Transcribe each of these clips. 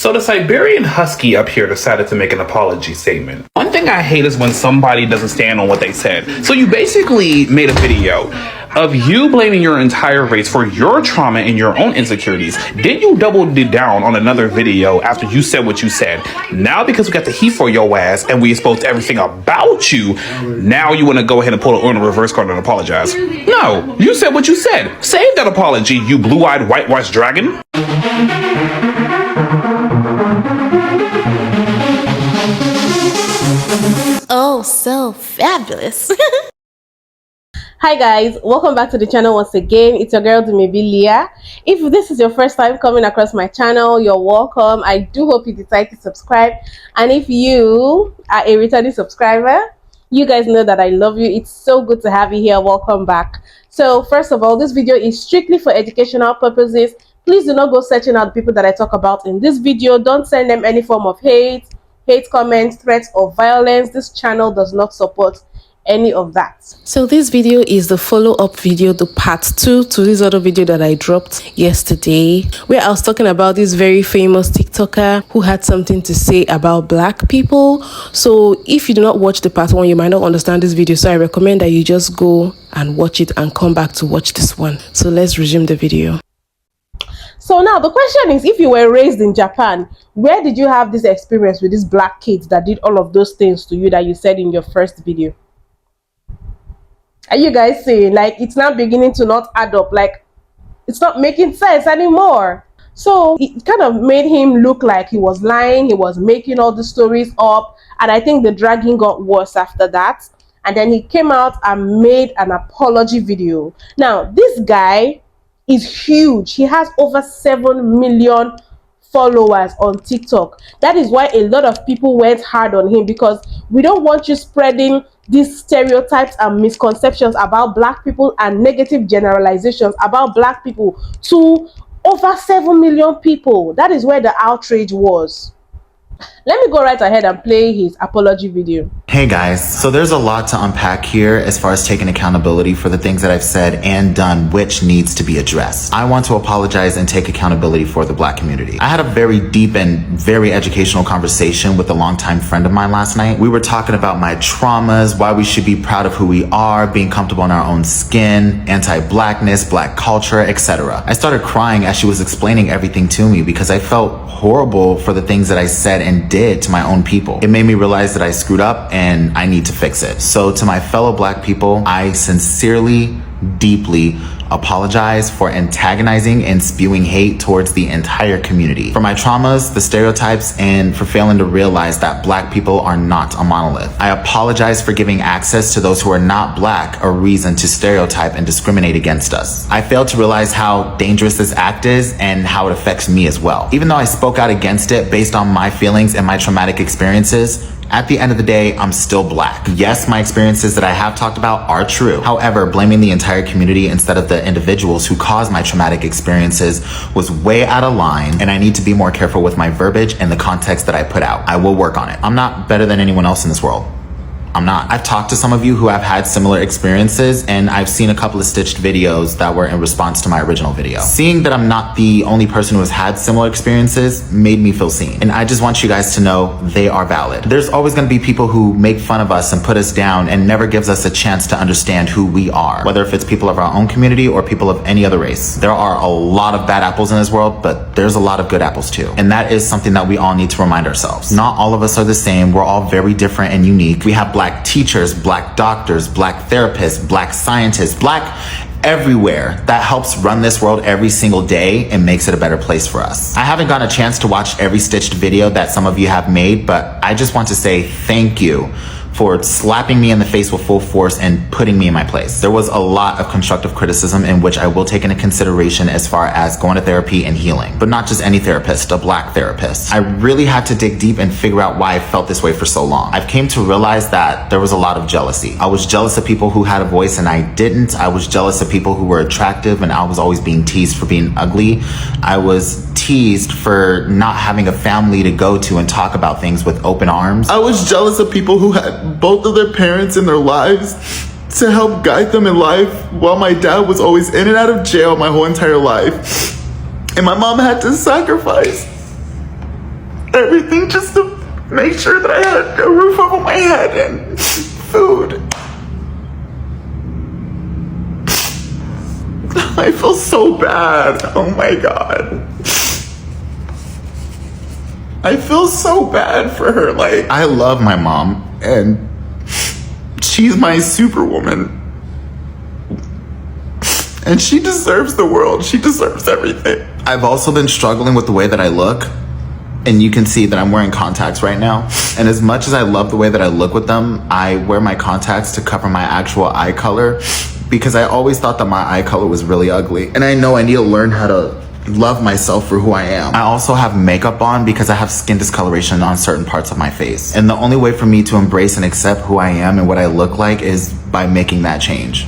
So the Siberian Husky up here decided to make an apology statement. One thing I hate is when somebody doesn't stand on what they said. So you basically made a video of you blaming your entire race for your trauma and your own insecurities. Then you doubled down on another video after you said what you said. Now because we got the heat for your ass and we exposed everything about you, now you want to go ahead and pull on a reverse card and apologize. No, you said what you said. Save that apology, you blue-eyed whitewashed dragon. Oh, so fabulous. Hi guys, welcome back to the channel once again. It's your girl Maybe Leah. If this is your first time coming across my channel, you're welcome. I do hope you decide to subscribe, and if you are a returning subscriber, you guys know that I love you. It's so good to have you here. Welcome back. So first of all, this video is strictly for educational purposes. Please do not go searching out people that I talk about in this video. Don't send them any form of hate comments, threats, or violence. This channel does not support any of that. So this video is the follow-up video, the part 2 to this other video that I dropped yesterday, where I was talking about this very famous TikToker who had something to say about black people. So if you do not watch the part 1, you might not understand this video, so I recommend that you just go and watch it and come back to watch this one. So let's resume the video. So now the question is, if you were raised in Japan, where did you have this experience with these black kids that did all of those things to you that you said in your first video? Are you guys saying, like, it's now beginning to not add up, like it's not making sense anymore? So it kind of made him look like he was lying, he was making all the stories up, and I think the dragging got worse after that. And then he came out and made an apology video. Now this guy is huge. He has over 7 million followers on TikTok. That is why a lot of people went hard on him, because we don't want you spreading these stereotypes and misconceptions about black people and negative generalizations about black people to over 7 million people. That is where the outrage was. Let me go right ahead and play his apology video. Hey guys, so there's a lot to unpack here as far as taking accountability for the things that I've said and done, which needs to be addressed. I want to apologize and take accountability for the black community. I had a very deep and very educational conversation with a longtime friend of mine last night. We were talking about my traumas, why we should be proud of who we are, being comfortable in our own skin, anti-blackness, black culture, etc. I started crying as she was explaining everything to me because I felt horrible for the things that I said and did to my own people. It made me realize that I screwed up and I need to fix it. So to my fellow black people, I sincerely, deeply apologize for antagonizing and spewing hate towards the entire community, for my traumas, the stereotypes, and for failing to realize that black people are not a monolith. I apologize for giving access to those who are not black a reason to stereotype and discriminate against us. I failed to realize how dangerous this act is and how it affects me as well. Even though I spoke out against it based on my feelings and my traumatic experiences, at the end of the day, I'm still black. Yes, my experiences that I have talked about are true. However, blaming the entire community instead of the individuals who caused my traumatic experiences was way out of line, and I need to be more careful with my verbiage and the context that I put out. I will work on it. I'm not better than anyone else in this world. I'm not. I've talked to some of you who have had similar experiences, and I've seen a couple of stitched videos that were in response to my original video. Seeing that I'm not the only person who has had similar experiences made me feel seen. And I just want you guys to know they are valid. There's always going to be people who make fun of us and put us down and never gives us a chance to understand who we are, whether if it's people of our own community or people of any other race. There are a lot of bad apples in this world, but there's a lot of good apples too. And that is something that we all need to remind ourselves. Not all of us are the same. We're all very different and unique. We have black teachers, black doctors, black therapists, black scientists, black everywhere that helps run this world every single day and makes it a better place for us. I haven't gotten a chance to watch every stitched video that some of you have made, but I just want to say thank you for slapping me in the face with full force and putting me in my place. There was a lot of constructive criticism in which I will take into consideration as far as going to therapy and healing, but not just any therapist, a black therapist. I really had to dig deep and figure out why I felt this way for so long. I've came to realize that there was a lot of jealousy. I was jealous of people who had a voice and I didn't. I was jealous of people who were attractive and I was always being teased for being ugly. I was teased for not having a family to go to and talk about things with open arms. I was jealous of people who had both of their parents in their lives to help guide them in life, while my dad was always in and out of jail my whole entire life. And my mom had to sacrifice everything just to make sure that I had a roof over my head and food. I feel so bad. Oh my God. I feel so bad for her. Like, I love my mom and she's my superwoman. And she deserves the world. She deserves everything. I've also been struggling with the way that I look. And you can see that I'm wearing contacts right now. And as much as I love the way that I look with them, I wear my contacts to cover my actual eye color because I always thought that my eye color was really ugly. And I know I need to learn how to love myself for who I am. I also have makeup on because I have skin discoloration on certain parts of my face. And the only way for me to embrace and accept who I am and what I look like is by making that change.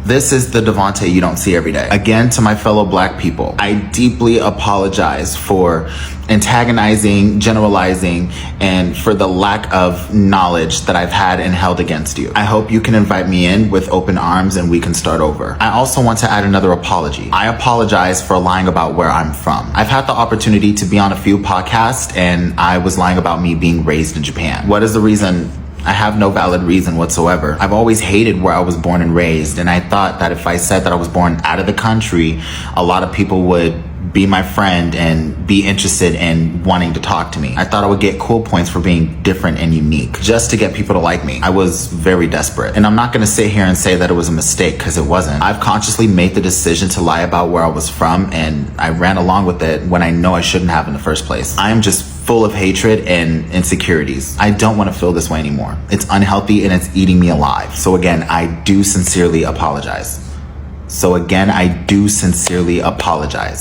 This is the Devontae you don't see every day. Again, to my fellow Black people, I deeply apologize for antagonizing, generalizing, and for the lack of knowledge that I've had and held against you. I hope you can invite me in with open arms and we can start over. I also want to add another apology. I apologize for lying about where I'm from. I've had the opportunity to be on a few podcasts and I was lying about me being raised in Japan. What is the reason? I have no valid reason whatsoever. I've always hated where I was born and raised, and I thought that if I said that I was born out of the country, a lot of people would be my friend and be interested in wanting to talk to me. I thought I would get cool points for being different and unique, just to get people to like me. I was very desperate. And I'm not gonna sit here and say that it was a mistake, because it wasn't. I've consciously made the decision to lie about where I was from, and I ran along with it when I know I shouldn't have in the first place. I am just full of hatred and insecurities. I don't want to feel this way anymore. It's unhealthy and it's eating me alive. So again, I do sincerely apologize.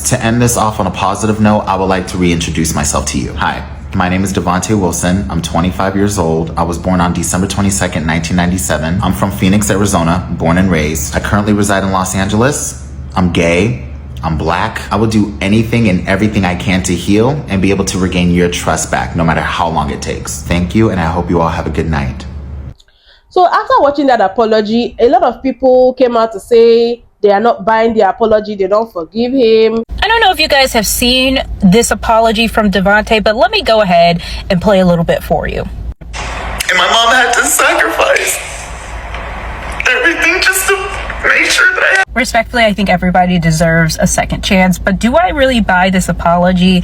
To end this off on a positive note, I would like to reintroduce myself to you. Hi, my name is Devontae Wilson. I'm 25 years old. I was born on December 22nd, 1997. I'm from Phoenix, Arizona, born and raised. I currently reside in Los Angeles. I'm gay. I'm Black. I will do anything and everything I can to heal and be able to regain your trust back, no matter how long it takes. Thank you, and I hope you all have a good night. So after watching that apology, a lot of people came out to say they are not buying the apology, they don't forgive him. I don't know if you guys have seen this apology from Devontae, but let me go ahead and play a little bit for you. And my mom had to sacrifice everything just to make sure that I had. Respectfully, I think everybody deserves a second chance, but do I really buy this apology?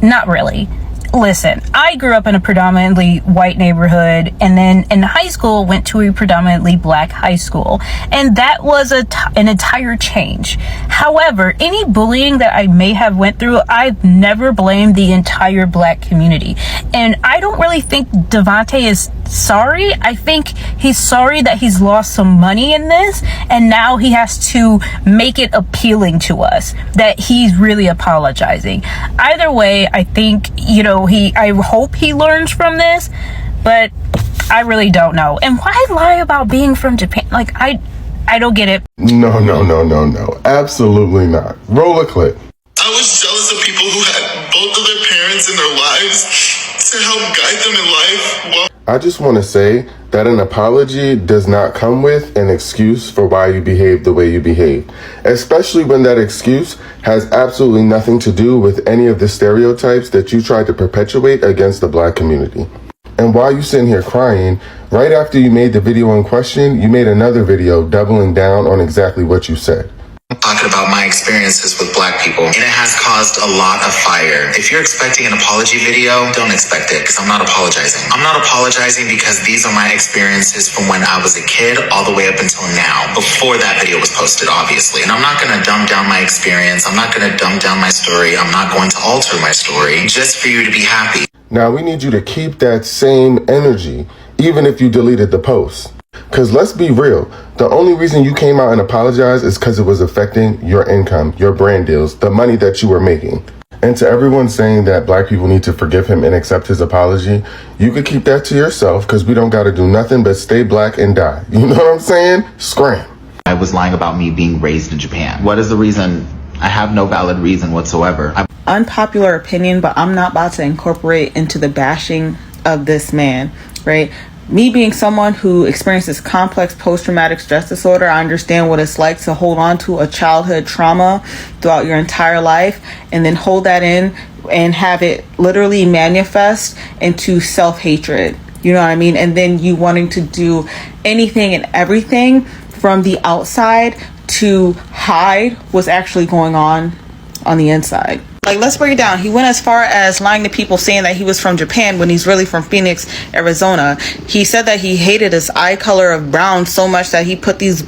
Not really. Listen, I grew up in a predominantly white neighborhood, and then in high school went to a predominantly Black high school, and that was an entire change. However, any bullying that I may have went through, I've never blamed the entire Black community, and I don't really think Devontae is sorry. I think he's sorry that he's lost some money in this, and now he has to make it appealing to us that he's really apologizing. Either way, I think, I hope he learns from this, but I really don't know. And why lie about being from Japan? Like, I don't get it. No. Absolutely not. Roll a clip. I was jealous of people who had both of their parents in their lives to help guide them in life. I just want to say that an apology does not come with an excuse for why you behave the way you behave, especially when that excuse has absolutely nothing to do with any of the stereotypes that you tried to perpetuate against the Black community. And while you sitting here crying, right after you made the video in question, you made another video doubling down on exactly what you said. Talking about my experiences with Black people, and it has caused a lot of fire. If you're expecting an apology video, don't expect it, because I'm not apologizing. I'm not apologizing because these are my experiences from when I was a kid all the way up until now, before that video was posted, obviously. And I'm not going to dumb down my experience. I'm not going to dumb down my story. I'm not going to alter my story just for you to be happy. Now we need you to keep that same energy, even if you deleted the post. Because let's be real, the only reason you came out and apologized is because it was affecting your income, your brand deals, the money that you were making. And to everyone saying that Black people need to forgive him and accept his apology, you could keep that to yourself, because we don't got to do nothing but stay Black and die. You know what I'm saying? Scram. I was lying about me being raised in Japan. What is the reason? I have no valid reason whatsoever. Unpopular opinion, but I'm not about to incorporate into the bashing of this man, right? Me being someone who experiences complex post-traumatic stress disorder, I understand what it's like to hold on to a childhood trauma throughout your entire life and then hold that in and have it literally manifest into self-hatred. You know what I mean? And then you wanting to do anything and everything from the outside to hide what's actually going on the inside. Like, let's break it down. He went as far as lying to people saying that he was from Japan when he's really from Phoenix, Arizona. He said that he hated his eye color of brown so much that he put these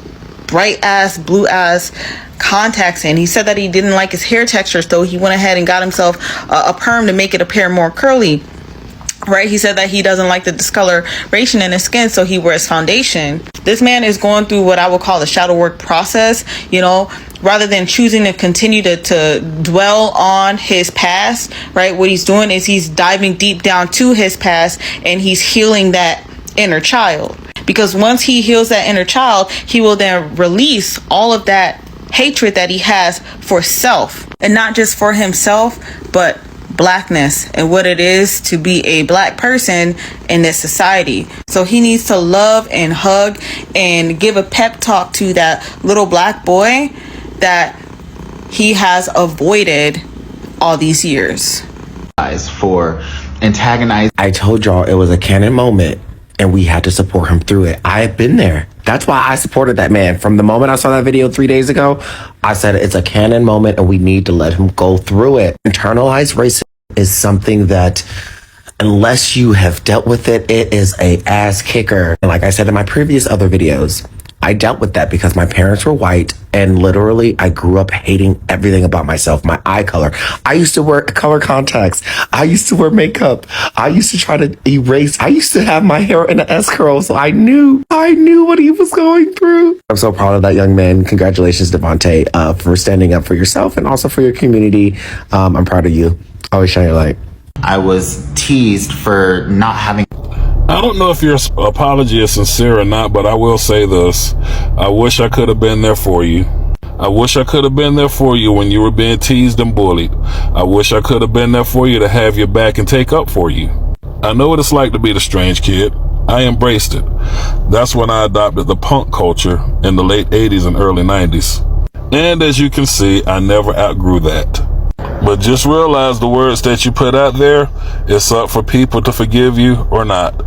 bright ass, blue ass contacts in. He said that he didn't like his hair texture, so he went ahead and got himself a perm to make it appear more curly. Right? He said that he doesn't like the discoloration in his skin, so he wears foundation. This man is going through what I would call the shadow work process, you know, rather than choosing to continue to dwell on his past, right? What he's doing is he's diving deep down to his past and he's healing that inner child. Because once he heals that inner child, he will then release all of that hatred that he has for self, and not just for himself, but blackness and what it is to be a black person in this society. So he needs to love and hug and give a pep talk to that little black boy that he has avoided all these years. For antagonizing. I told y'all it was a canon moment and we had to support him through it. I have been there. That's why I supported that man. From the moment I saw that video 3 days ago, I said it's a canon moment and we need to let him go through it. Internalized racism is something that, unless you have dealt with it, it is a ass kicker. And like I said in my previous other videos, I dealt with that because my parents were white and literally I grew up hating everything about myself. My eye color. I used to wear color contacts. I used to wear makeup. I used to try to erase. I used to have my hair in an S curl. So I knew what he was going through. I'm so proud of that young man. Congratulations, Devontae, for standing up for yourself and also for your community. I'm proud of you. Always shine your light. I was teased for not having. I don't know if your apology is sincere or not, but I will say this. I wish I could have been there for you. I wish I could have been there for you when you were being teased and bullied. I wish I could have been there for you to have your back and take up for you. I know what it's like to be the strange kid. I embraced it. That's when I adopted the punk culture in the late 80s and early 90s. And as you can see, I never outgrew that. But just realize the words that you put out there, it's up for people to forgive you or not.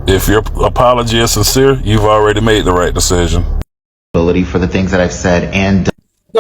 If your apology is sincere, you've already made the right decision. For the things that I've said and done.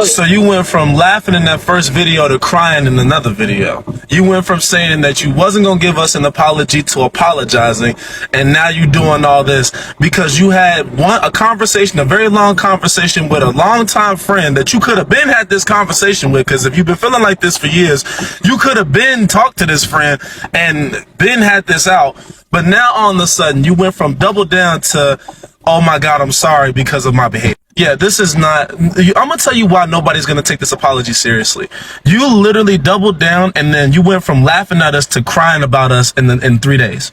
So you went from laughing in that first video to crying in another video. You went from saying that you wasn't going to give us an apology to apologizing, and now you doing all this because you had a conversation, a very long conversation with a longtime friend that you could have been had this conversation with, because if you've been feeling like this for years, you could have been talked to this friend and been had this out. But now all of a sudden you went from double down to, oh my God, I'm sorry because of my behavior. Yeah, this is not, I'm going to tell you why nobody's going to take this apology seriously. You literally doubled down and then you went from laughing at us to crying about us in 3 days.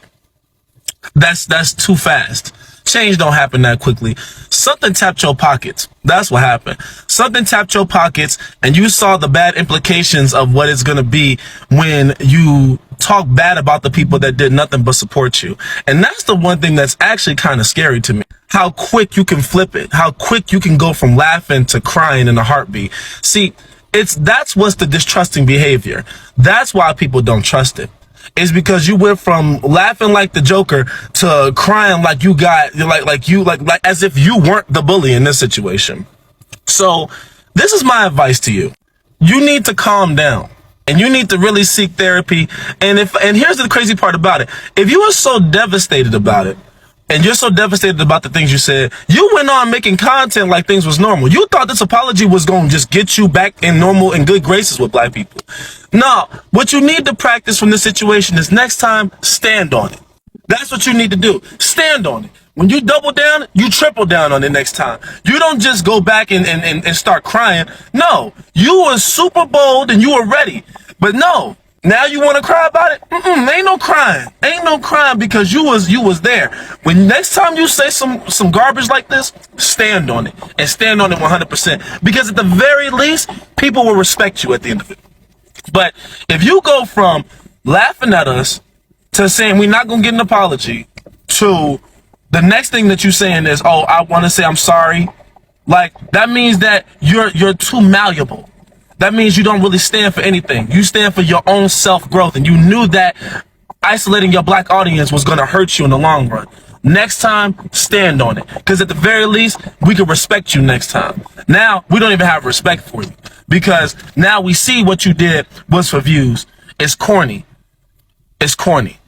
That's too fast. Change don't happen that quickly. Something tapped your pockets. That's what happened. Something tapped your pockets and you saw the bad implications of what it's going to be when you talk bad about the people that did nothing but support you. And that's the one thing that's actually kind of scary to me. How quick you can flip it. How quick you can go from laughing to crying in a heartbeat. See, that's what's the distrusting behavior. That's why people don't trust it. It's because you went from laughing like the Joker to crying like you got, like as if you weren't the bully in this situation. So this is my advice to you. You need to calm down. And you need to really seek therapy. And here's the crazy part about it. If you were so devastated about it, and you're so devastated about the things you said, you went on making content like things was normal. You thought this apology was going to just get you back in normal and good graces with black people. No, what you need to practice from this situation is next time, stand on it. That's what you need to do. Stand on it. When you double down, you triple down on it next time. You don't just go back and start crying. No, you were super bold and you were ready. But no, Now you want to cry about it? Ain't no crying. Ain't no crying because you was there. When next time you say some garbage like this, stand on it and stand on it 100%. Because at the very least, people will respect you at the end of it. But if you go from laughing at us to saying we're not gonna get an apology to the next thing that you're saying is, oh, I want to say I'm sorry, like that means that you're too malleable. That means you don't really stand for anything. You stand for your own self-growth, and you knew that isolating your black audience was going to hurt you in the long run. Next time, stand on it. Because at the very least, we can respect you next time. Now, we don't even have respect for you. Because now we see what you did was for views. It's corny. It's corny.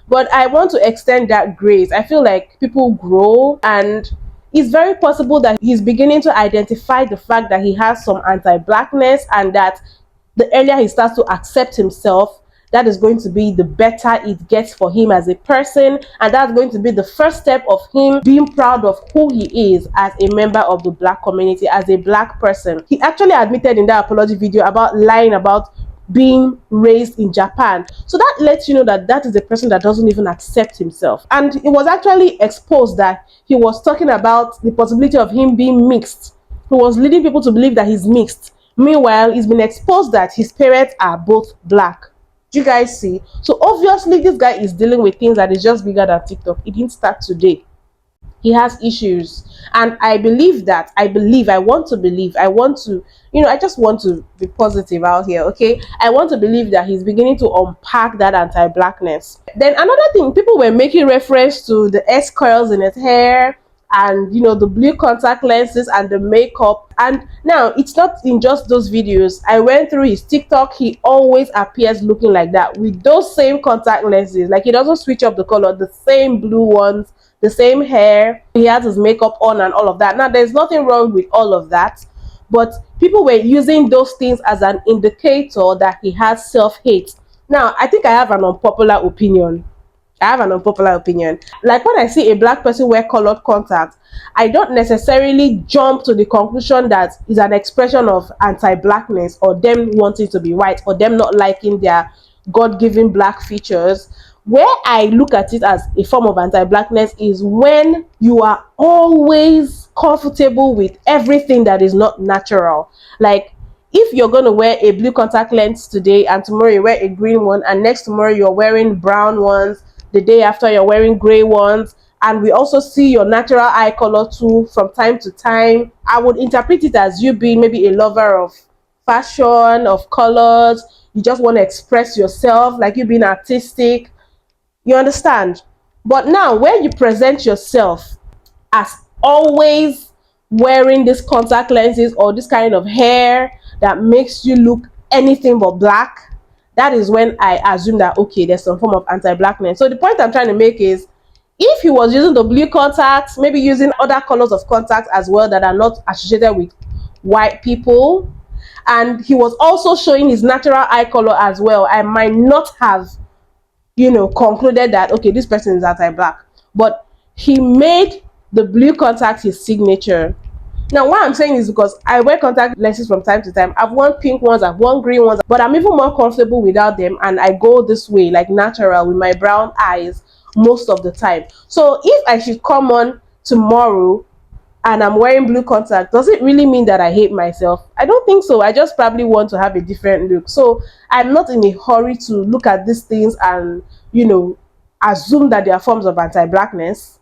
But I want to extend that grace. I feel like people grow, and it's very possible that he's beginning to identify the fact that he has some anti-blackness, and that the earlier he starts to accept himself, that is going to be the better it gets for him as a person, and that's going to be the first step of him being proud of who he is as a member of the black community, as a black person. He actually admitted in that apology video about lying about being raised in Japan. So that lets you know that that is a person that doesn't even accept himself. And it was actually exposed that he was talking about the possibility of him being mixed. He was leading people to believe that he's mixed. Meanwhile, it's been exposed that his parents are both black. Do you guys see? So obviously this guy is dealing with things that is just bigger than TikTok. It didn't start today. He has issues, and I believe that. I want to, I just want to be positive out here, okay? I want to believe that he's beginning to unpack that anti-blackness. Then another thing, people were making reference to the S curls in his hair, and the blue contact lenses and the makeup. And now it's not in just those videos. I went through his TikTok. He always appears looking like that with those same contact lenses. Like, he doesn't switch up the color, the same blue ones, the same hair. He has his makeup on and all of that. Now, there's nothing wrong with all of that, but people were using those things as an indicator that he has self-hate. Now, I think I have an unpopular opinion. Like, when I see a black person wear colored contacts, I don't necessarily jump to the conclusion that it's an expression of anti-blackness, or them wanting to be white, or them not liking their God-given black features. Where I look at it as a form of anti-blackness is when you are always comfortable with everything that is not natural. Like, if you're going to wear a blue contact lens today, and tomorrow you wear a green one, and next tomorrow you're wearing brown ones, the day after you're wearing gray ones, and we also see your natural eye color too from time to time, I would interpret it as you being maybe a lover of fashion, of colors. You just want to express yourself, like you being artistic. You understand? But now, when you present yourself as always wearing these contact lenses or this kind of hair that makes you look anything but black, that is when I assume that, okay, there's some form of anti-blackness. So the point I'm trying to make is, if he was using the blue contacts, maybe using other colors of contacts as well that are not associated with white people, and he was also showing his natural eye color as well, I might not have concluded that, okay, this person is anti-black. But he made the blue contact his signature. Now, what I'm saying is because I wear contact lenses from time to time. I've worn pink ones, I've worn green ones, but I'm even more comfortable without them, and I go this way, like natural, with my brown eyes most of the time. So if I should come on tomorrow and I'm wearing blue contact, does it really mean that I hate myself? I don't think so. I just probably want to have a different look. So I'm not in a hurry to look at these things and, assume that they are forms of anti-blackness.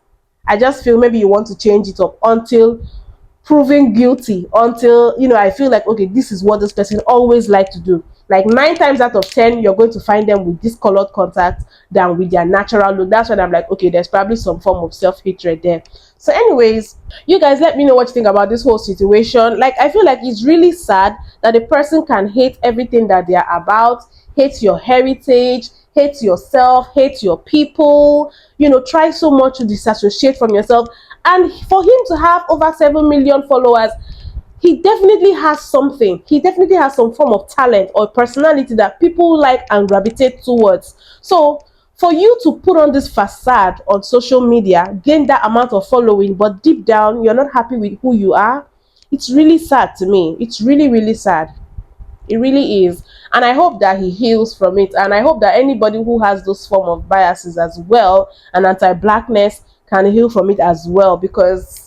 I just feel maybe you want to change it up until proven guilty, until, I feel like, okay, this is what this person always like to do. Like 9 times out of 10, you're going to find them with this colored contact than with their natural look. That's when I'm like, okay, there's probably some form of self-hatred there. So anyways, you guys let me know what you think about this whole situation. Like, I feel like it's really sad that a person can hate everything that they are about, hate your heritage, hate yourself, hate your people, try so much to disassociate from yourself. And for him to have over 7 million followers, he definitely has something. He definitely has some form of talent or personality that people like and gravitate towards. So for you to put on this facade on social media, gain that amount of following, but deep down you're not happy with who you are, it's really sad to me. It's really, really sad. It really is. And I hope that he heals from it, and I hope that anybody who has those form of biases as well and anti-blackness can heal from it as well, because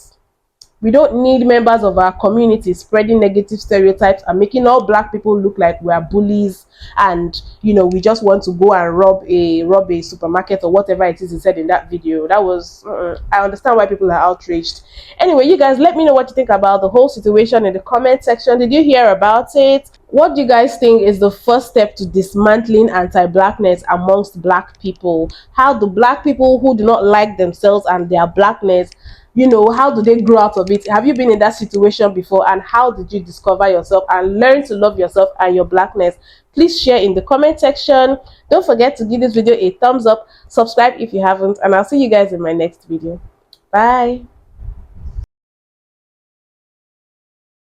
we don't need members of our community spreading negative stereotypes and making all black people look like we are bullies, and we just want to go and rob a supermarket or whatever it is he said in that video. That was I understand why people are outraged. Anyway, you guys, let me know what you think about the whole situation in the comment section. Did you hear about it? What do you guys think is the first step to dismantling anti-blackness amongst black people? How do black people who do not like themselves and their blackness, how do they grow out of it? Have you been in that situation before, and how did you discover yourself and learn to love yourself and your blackness? Please share in the comment section. Don't forget to give this video a thumbs up, subscribe if you haven't, and I'll see you guys in my next video. Bye.